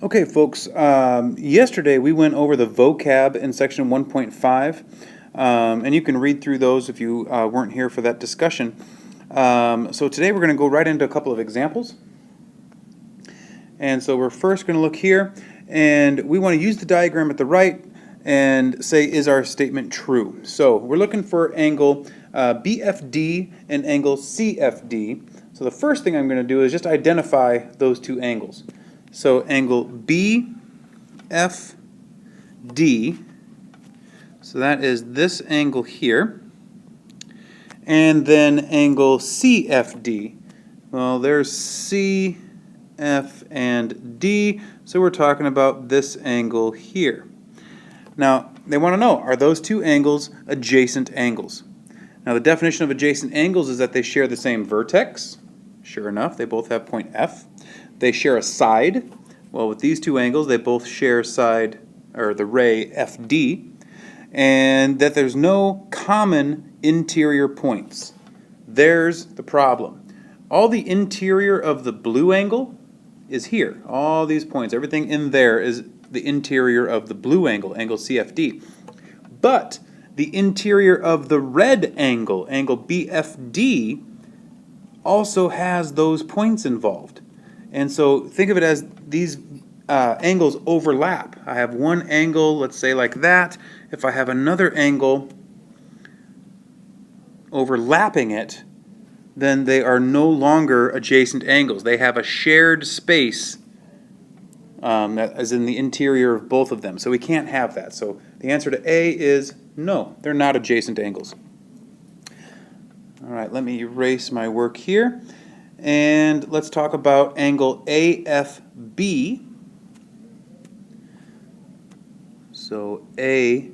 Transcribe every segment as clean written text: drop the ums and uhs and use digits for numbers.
Okay, folks, yesterday we went over the vocab in section 1.5, and you can read through those if you weren't here for that discussion. So today we're going to go right into a couple of examples. And so we're first going to look here, and we want to use the diagram at the right and say, is our statement true? So we're looking for angle BFD and angle CFD. So the first thing I'm going to do is just identify those two angles. So angle BFD, so that is this angle here, and then angle CFD. Well, there's C, F, and D, so we're talking about this angle here. Now, they want to know, are those two angles adjacent angles? Now, the definition of adjacent angles is that they share the same vertex. Sure enough, they both have point F. They share a side. Well, with these two angles, they both share side, or the ray FD, and that there's no common interior points. There's the problem. All the interior of the blue angle is here. All these points, everything in there is the interior of the blue angle, angle CFD. But the interior of the red angle, angle BFD, also has those points involved. And so think of it as these angles overlap. I have one angle, let's say like that. If I have another angle overlapping it, then they are no longer adjacent angles. They have a shared space that is in the interior of both of them. So we can't have that. So the answer to A is no, they're not adjacent angles. All right, let me erase my work here. And let's talk about angle AFB. So AFB,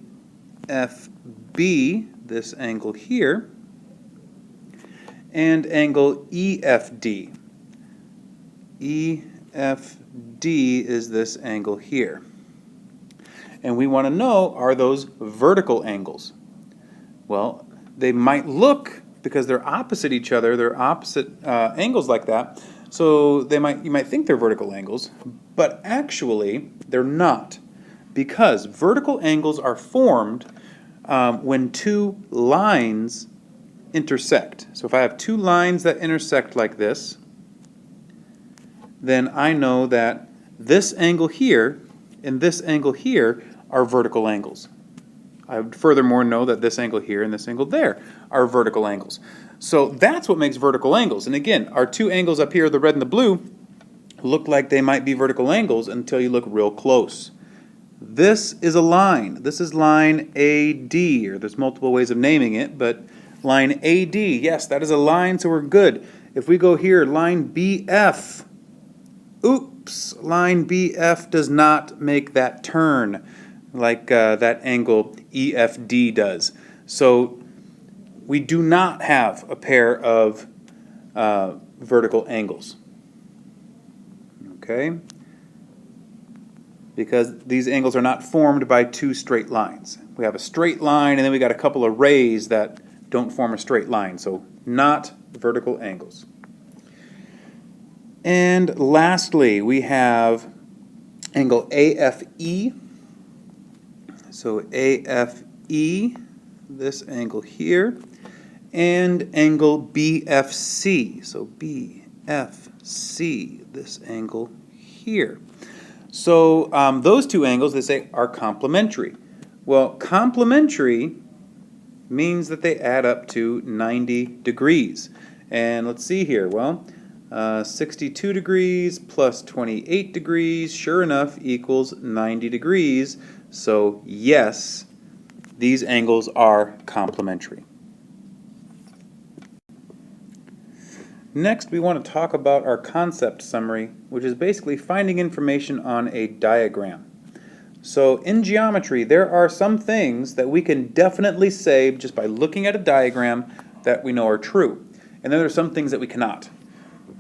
this angle here, and angle EFD. EFD is this angle here. And we want to know, are those vertical angles? Well, they might look, because they're opposite each other, they're opposite angles like that, so you might think they're vertical angles, but actually they're not, because vertical angles are formed when two lines intersect. So if I have two lines that intersect like this, then I know that this angle here and this angle here are vertical angles. I would furthermore know that this angle here and this angle there are vertical angles. So that's what makes vertical angles. And again, our two angles up here, the red and the blue, look like they might be vertical angles until you look real close. This is a line. This is line AD, or there's multiple ways of naming it, but line AD, yes, that is a line, so we're good. If we go here, line BF, oops, line BF does not make that turn like that angle EFD does. So we do not have a pair of vertical angles. Okay? Because these angles are not formed by two straight lines. We have a straight line, and then we got a couple of rays that don't form a straight line. So not vertical angles. And lastly, we have angle AFE. So AFE, this angle here, and angle BFC. So BFC, this angle here. So those two angles, they say, are complementary. Well, complementary means that they add up to 90 degrees. And let's see here. Well, 62 degrees plus 28 degrees, sure enough, equals 90 degrees. So yes, these angles are complementary. Next, we want to talk about our concept summary, which is basically finding information on a diagram. So in geometry, there are some things that we can definitely say just by looking at a diagram that we know are true. And then there are some things that we cannot.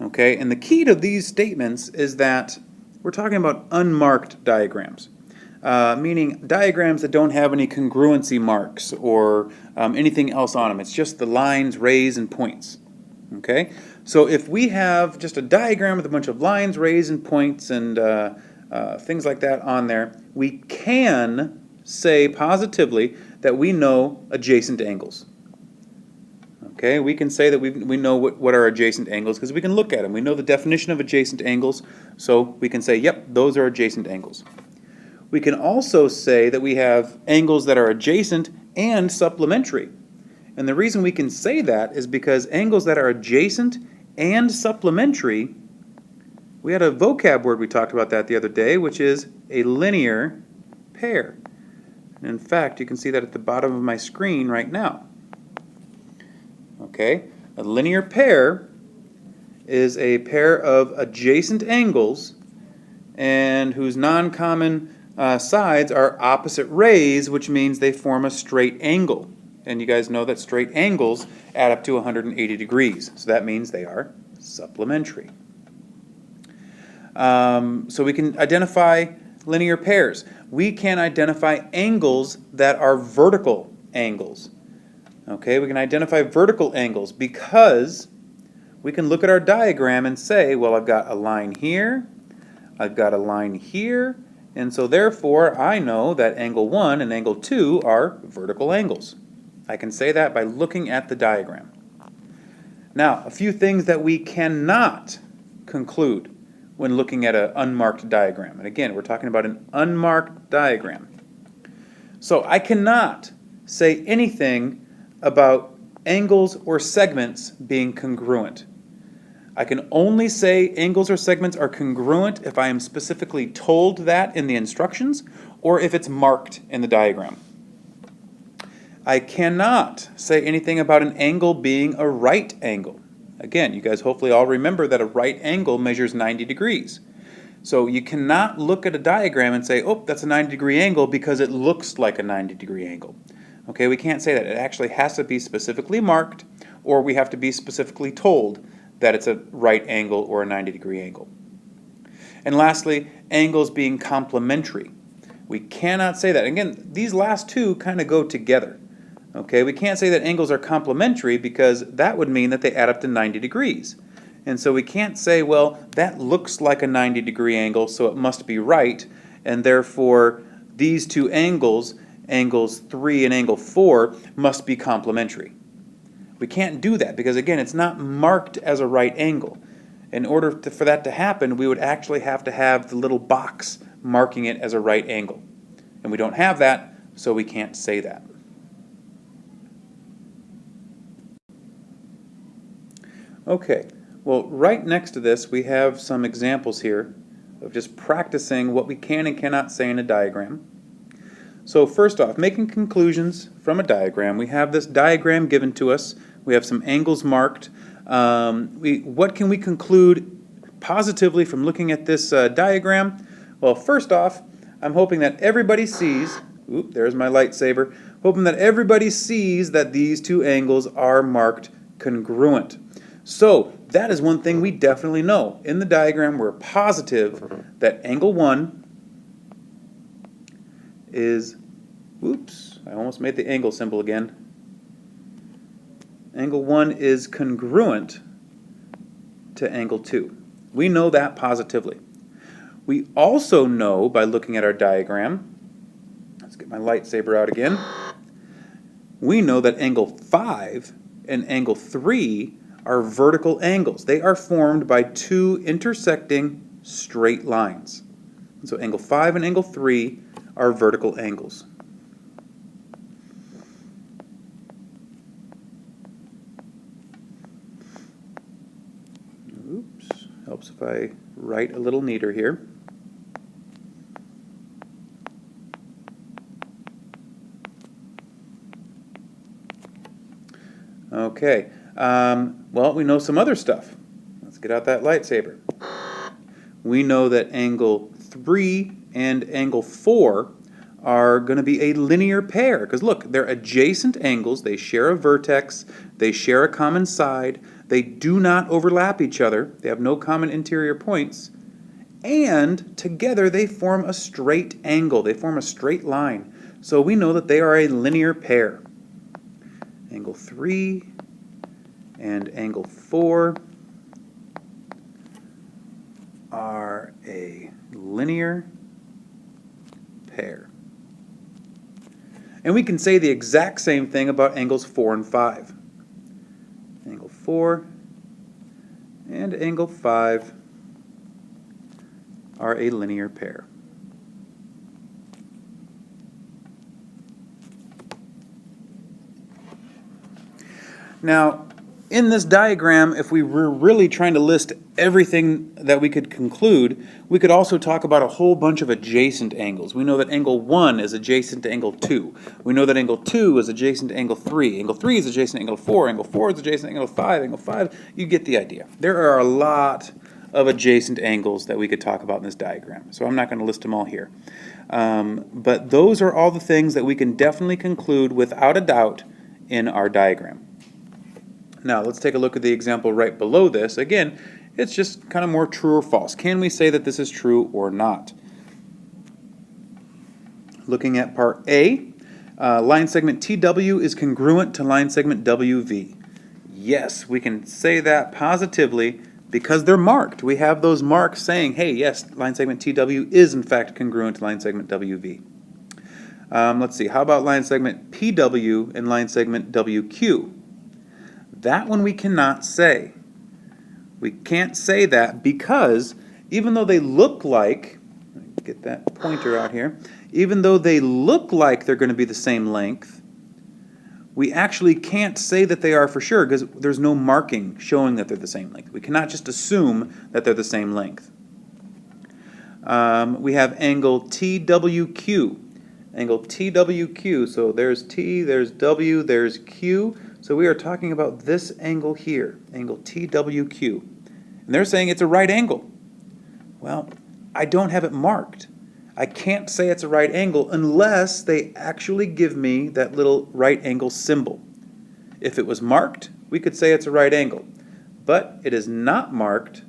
Okay, and the key to these statements is that we're talking about unmarked diagrams. Meaning diagrams that don't have any congruency marks or anything else on them. It's just the lines, rays, and points. Okay, so if we have just a diagram with a bunch of lines, rays, and points, and things like that on there, we can say positively that we know adjacent angles. Okay, we can say that we know what are adjacent angles because we can look at them. We know the definition of adjacent angles, so we can say, yep, those are adjacent angles. We can also say that we have angles that are adjacent and supplementary. And the reason we can say that is because angles that are adjacent and supplementary, we had a vocab word we talked about that the other day, which is a linear pair. And in fact, you can see that at the bottom of my screen right now. Okay, a linear pair is a pair of adjacent angles and whose non-common sides are opposite rays, which means they form a straight angle. And you guys know that straight angles add up to 180 degrees, so that means they are supplementary. So we can identify linear pairs. We can identify angles that are vertical angles. Okay, we can identify vertical angles because we can look at our diagram and say, well, I've got a line here, I've got a line here, and so therefore I know that angle 1 and angle 2 are vertical angles. I can say that by looking at the diagram. Now, a few things that we cannot conclude when looking at an unmarked diagram. And again, we're talking about an unmarked diagram. So I cannot say anything about angles or segments being congruent. I can only say angles or segments are congruent if I am specifically told that in the instructions or if it's marked in the diagram. I cannot say anything about an angle being a right angle. Again, you guys hopefully all remember that a right angle measures 90 degrees. So you cannot look at a diagram and say, oh, that's a 90-degree angle because it looks like a 90-degree angle. Okay, we can't say that. It actually has to be specifically marked, or we have to be specifically told that it's a right angle or a 90-degree angle. And lastly, angles being complementary. We cannot say that. Again, these last two kind of go together. Okay, we can't say that angles are complementary because that would mean that they add up to 90 degrees. And so we can't say, well, that looks like a 90-degree angle, so it must be right, and therefore these two angles, angles 3 and angle 4, must be complementary. We can't do that because, again, it's not marked as a right angle. In order for that to happen, we would actually have to have the little box marking it as a right angle. And we don't have that, so we can't say that. Okay, well, right next to this we have some examples here of just practicing what we can and cannot say in a diagram. So first off, making conclusions from a diagram. We have this diagram given to us. We have some angles marked. What can we conclude positively from looking at this diagram? Well, first off, I'm hoping that everybody sees, there's my lightsaber, hoping that everybody sees that these two angles are marked congruent. So that is one thing we definitely know. In the diagram, we're positive that angle 1 is, I almost made the angle symbol again. Angle 1 is congruent to angle 2. We know that positively. We also know by looking at our diagram, let's get my lightsaber out again, we know that angle 5 and angle 3 are vertical angles. They are formed by two intersecting straight lines. So angle 5 and angle 3 are vertical angles. Helps if I write a little neater here. Okay, well, we know some other stuff. Let's get out that lightsaber. We know that angle 3 and angle 4 are going to be a linear pair. Because look, they're adjacent angles. They share a vertex. They share a common side. They do not overlap each other. They have no common interior points. And together they form a straight angle. They form a straight line. So we know that they are a linear pair. Angle 3 and angle 4 are a linear pair. And we can say the exact same thing about angles 4 and 5. Angle 4 and angle 5 are a linear pair. Now, in this diagram, if we were really trying to list everything that we could conclude, we could also talk about a whole bunch of adjacent angles. We know that angle 1 is adjacent to angle 2. We know that angle 2 is adjacent to angle 3. Angle 3 is adjacent to angle 4. Angle 4 is adjacent to angle 5. Angle 5, you get the idea. There are a lot of adjacent angles that we could talk about in this diagram, so I'm not going to list them all here. But those are all the things that we can definitely conclude without a doubt in our diagram. Now, let's take a look at the example right below this. Again, it's just kind of more true or false. Can we say that this is true or not? Looking at part A, line segment TW is congruent to line segment WV. Yes, we can say that positively because they're marked. We have those marks saying, hey, yes, line segment TW is in fact congruent to line segment WV. Let's see, how about line segment PW and line segment WQ? That one we cannot say. We can't say that because even though they look like, get that pointer out here, even though they look like they're going to be the same length, we actually can't say that they are for sure because there's no marking showing that they're the same length. We cannot just assume that they're the same length. We have angle TWQ. Angle TWQ, so there's T, there's W, there's Q. So we are talking about this angle here, angle TWQ. And they're saying it's a right angle. Well, I don't have it marked. I can't say it's a right angle unless they actually give me that little right angle symbol. If it was marked, we could say it's a right angle. But it is not marked,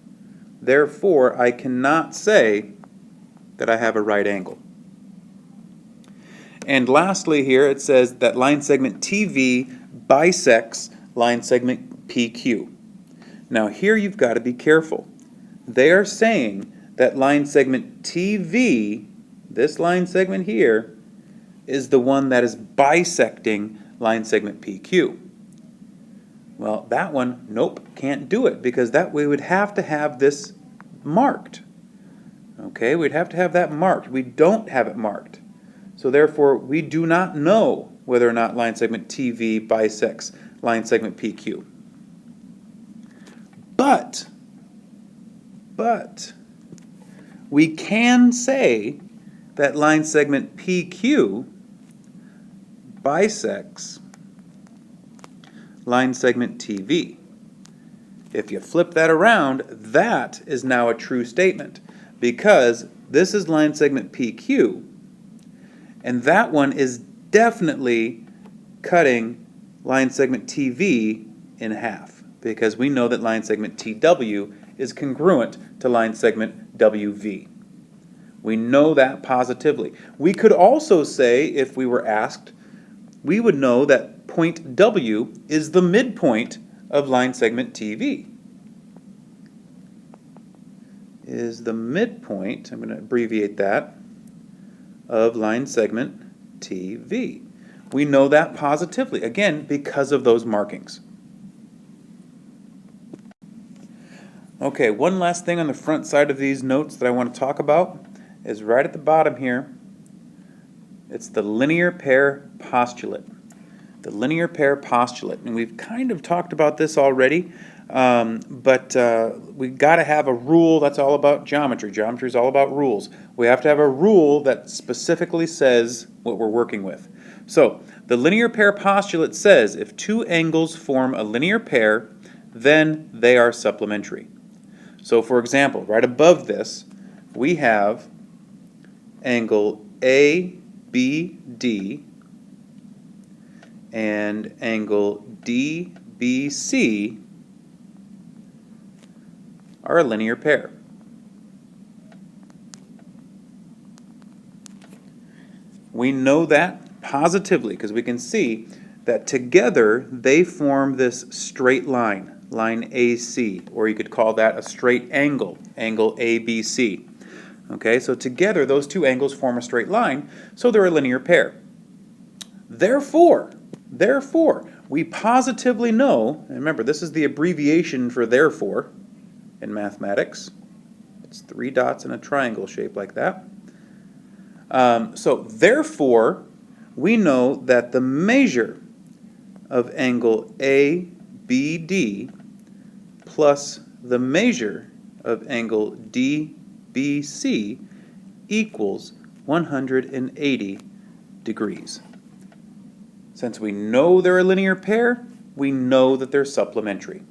therefore I cannot say that I have a right angle. And lastly here it says that line segment TV bisects line segment PQ. Now here you've got to be careful. They are saying that line segment TV, this line segment here, is the one that is bisecting line segment PQ. Well, that one, nope, can't do it because that we would have to have this marked. Okay, we'd have to have that marked. We don't have it marked. So therefore, we do not know whether or not line segment TV bisects line segment PQ. But we can say that line segment PQ bisects line segment TV. If you flip that around, that is now a true statement because this is line segment PQ. And that one is definitely cutting line segment TV in half because we know that line segment TW is congruent to line segment WV. We know that positively. We could also say, if we were asked, we would know that point W is the midpoint of line segment TV. Is the midpoint, I'm going to abbreviate that, of line segment TV. We know that positively, again, because of those markings. Okay, one last thing on the front side of these notes that I want to talk about is right at the bottom here. It's the linear pair postulate. The linear pair postulate. And we've kind of talked about this already, but we've got to have a rule that's all about geometry. Geometry is all about rules. We have to have a rule that specifically says what we're working with. So, the linear pair postulate says if two angles form a linear pair, then they are supplementary. So, for example, right above this, we have angle ABD and angle DBC are a linear pair. We know that positively because we can see that together they form this straight line. line AC, or you could call that a straight angle, angle ABC. Okay, so together those two angles form a straight line, so they're a linear pair. Therefore, we positively know, and remember this is the abbreviation for therefore in mathematics. It's 3 dots in a triangle shape like that. So therefore, we know that the measure of angle ABD plus the measure of angle DBC equals 180 degrees. Since we know they're a linear pair, we know that they're supplementary.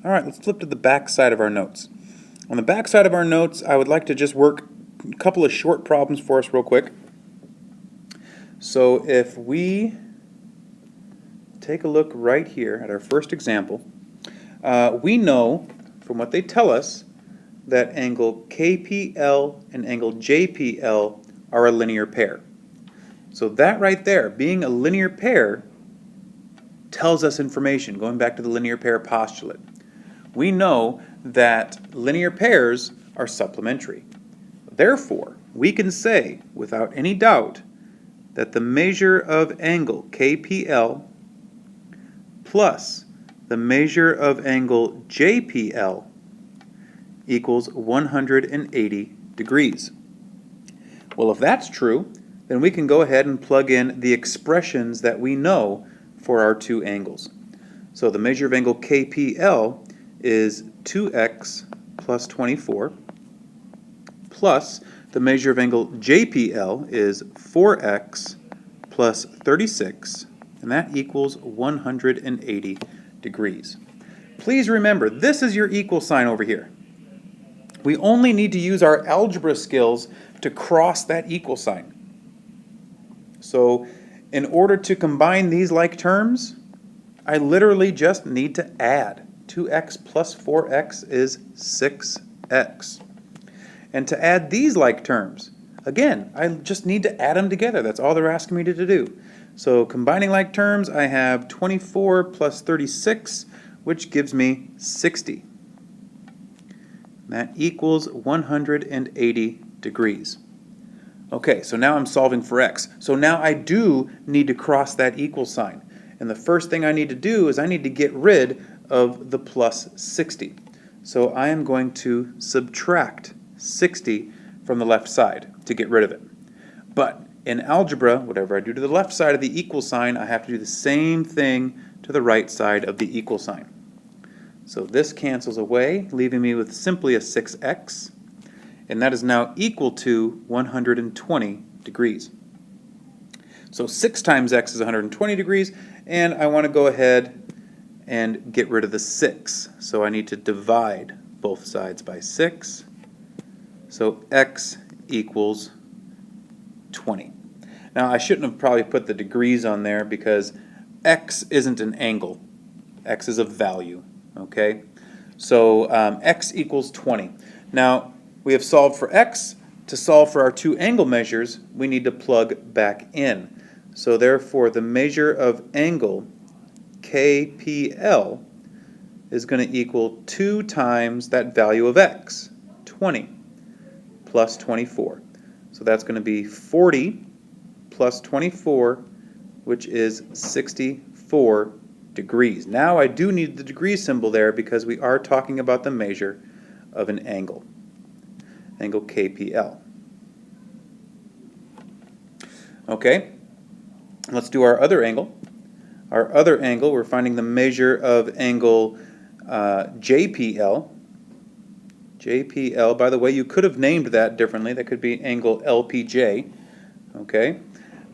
All right, let's flip to the back side of our notes. On the back side of our notes, I would like to just work a couple of short problems for us real quick. So if we take a look right here at our first example, we know from what they tell us that angle KPL and angle JPL are a linear pair. So that right there, being a linear pair, tells us information, going back to the linear pair postulate. We know that linear pairs are supplementary. Therefore, we can say, without any doubt, that the measure of angle KPL plus the measure of angle JPL equals 180 degrees. Well, if that's true, then we can go ahead and plug in the expressions that we know for our two angles. So the measure of angle KPL is 2x plus 24 plus the measure of angle JPL is 4x plus 36, and that equals 180 degrees. Please remember, this is your equal sign over here. We only need to use our algebra skills to cross that equal sign. So in order to combine these like terms, I literally just need to add. 2x plus 4x is 6x. And to add these like terms, again, I just need to add them together. That's all they're asking me to do. So combining like terms, I have 24 plus 36, which gives me 60. That equals 180 degrees. Okay, so now I'm solving for x. So now I do need to cross that equal sign. And the first thing I need to do is I need to get rid of the plus 60. So I am going to subtract 60 from the left side to get rid of it. But in algebra, whatever I do to the left side of the equal sign, I have to do the same thing to the right side of the equal sign. So this cancels away, leaving me with simply a 6x, and that is now equal to 120 degrees. So 6 times x is 120 degrees, and I want to go ahead and get rid of the 6. So I need to divide both sides by 6. So x equals 20. Now I shouldn't have probably put the degrees on there because x isn't an angle. X is a value. Okay? So x equals 20. Now we have solved for x. To solve for our two angle measures, we need to plug back in. So therefore the measure of angle KPL is going to equal 2 times that value of x, 20, plus 24. So that's going to be 40 plus 24, which is 64 degrees. Now I do need the degree symbol there because we are talking about the measure of an angle, angle KPL. Okay, let's do our other angle. Our other angle, we're finding the measure of angle JPL. JPL, by the way, you could have named that differently. That could be angle LPJ. Okay,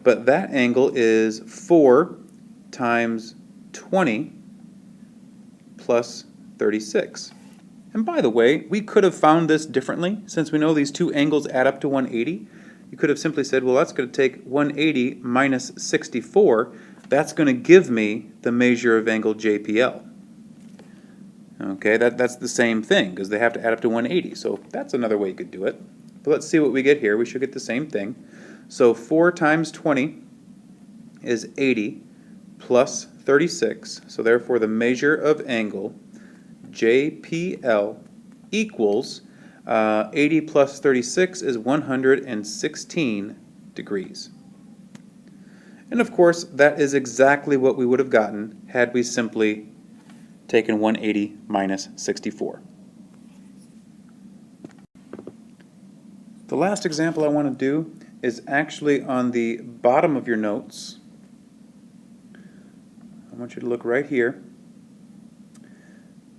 but that angle is 4 times 20 plus 36. And by the way, we could have found this differently. Since we know these two angles add up to 180, you could have simply said, well, that's going to take 180 minus 64. That's going to give me the measure of angle JPL. Okay, that's the same thing because they have to add up to 180. So that's another way you could do it. But let's see what we get here. We should get the same thing. So 4 times 20 is 80 plus 36, so therefore the measure of angle JPL equals 80 plus 36 is 116 degrees. And of course, that is exactly what we would have gotten had we simply taken 180 minus 64. The last example I want to do is actually on the bottom of your notes. I want you to look right here.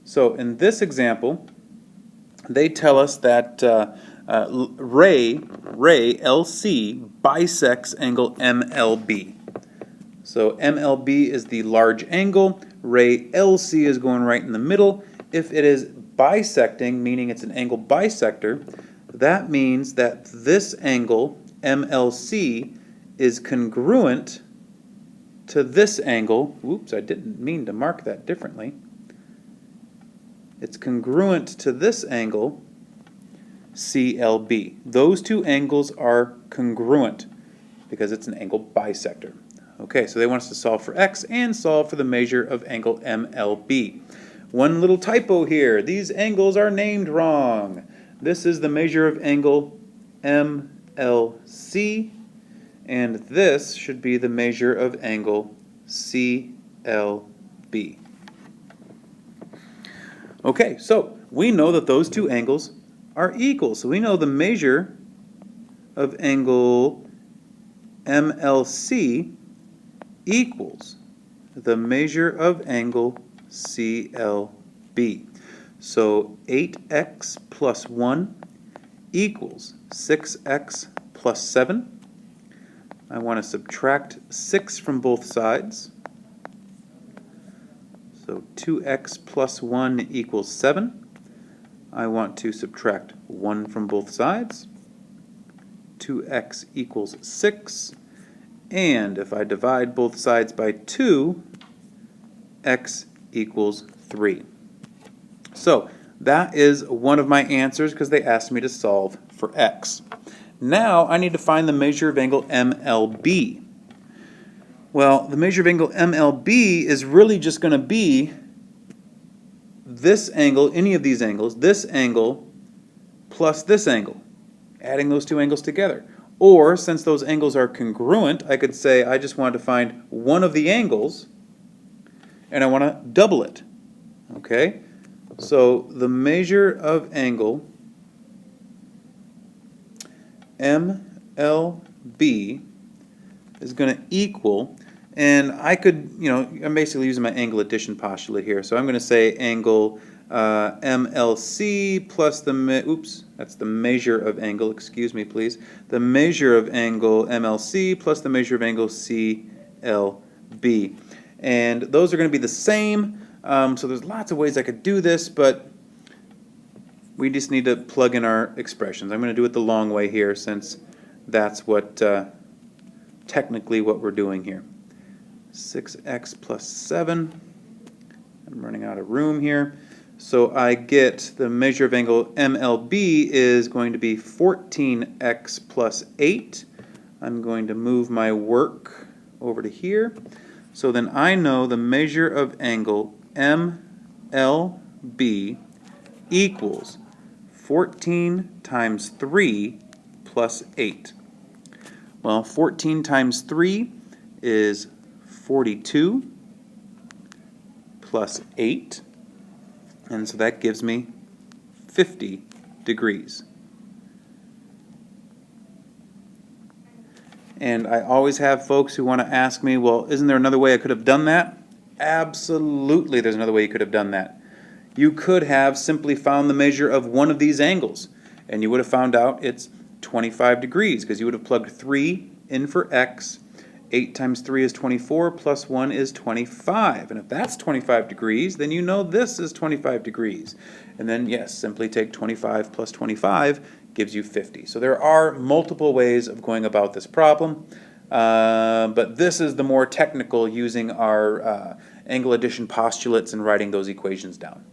So in this example, they tell us that ray LC bisects angle MLB. So MLB is the large angle, ray LC is going right in the middle. If it is bisecting, meaning it's an angle bisector, that means that this angle, MLC, is congruent to this angle. Whoops, I didn't mean to mark that differently. It's congruent to this angle, CLB. Those two angles are congruent because it's an angle bisector. Okay, so they want us to solve for x and solve for the measure of angle MLB. One little typo here. These angles are named wrong. This is the measure of angle MLC, and this should be the measure of angle CLB. Okay, so we know that those two angles are equal. So we know the measure of angle MLC equals the measure of angle CLB. So 8x plus 1 equals 6x plus 7. I want to subtract 6 from both sides. So 2x plus 1 equals 7. I want to subtract 1 from both sides. 2x equals 6. And if I divide both sides by 2, x equals 3. So that is one of my answers because they asked me to solve for x. Now I need to find the measure of angle MLB. Well, the measure of angle MLB is really just going to be this angle, any of these angles, this angle plus this angle, adding those two angles together. Or, since those angles are congruent, I could say I just wanted to find one of the angles and I want to double it. Okay? So the measure of angle MLB is going to equal, and I could, I'm basically using my angle addition postulate here. So I'm going to say angle MLC plus that's the measure of angle, excuse me please, the measure of angle MLC plus the measure of angle CLB. And those are going to be the same, so there's lots of ways I could do this, but we just need to plug in our expressions. I'm going to do it the long way here since that's what technically what we're doing here. 6x plus 7. I'm running out of room here. So I get the measure of angle MLB is going to be 14x plus 8. I'm going to move my work over to here. So then I know the measure of angle MLB equals 14 times 3 plus 8. Well, 14 times 3 is 42 plus 8, and so that gives me 50 degrees. And I always have folks who want to ask me, well, isn't there another way I could have done that? Absolutely, there's another way you could have done that. You could have simply found the measure of one of these angles, and you would have found out it's 25 degrees, because you would have plugged 3 in for x. 8 times 3 is 24, plus 1 is 25. And if that's 25 degrees, then you know this is 25 degrees. And then, yes, simply take 25 plus 25 gives you 50. So there are multiple ways of going about this problem, but this is the more technical, using our angle addition postulates and writing those equations down.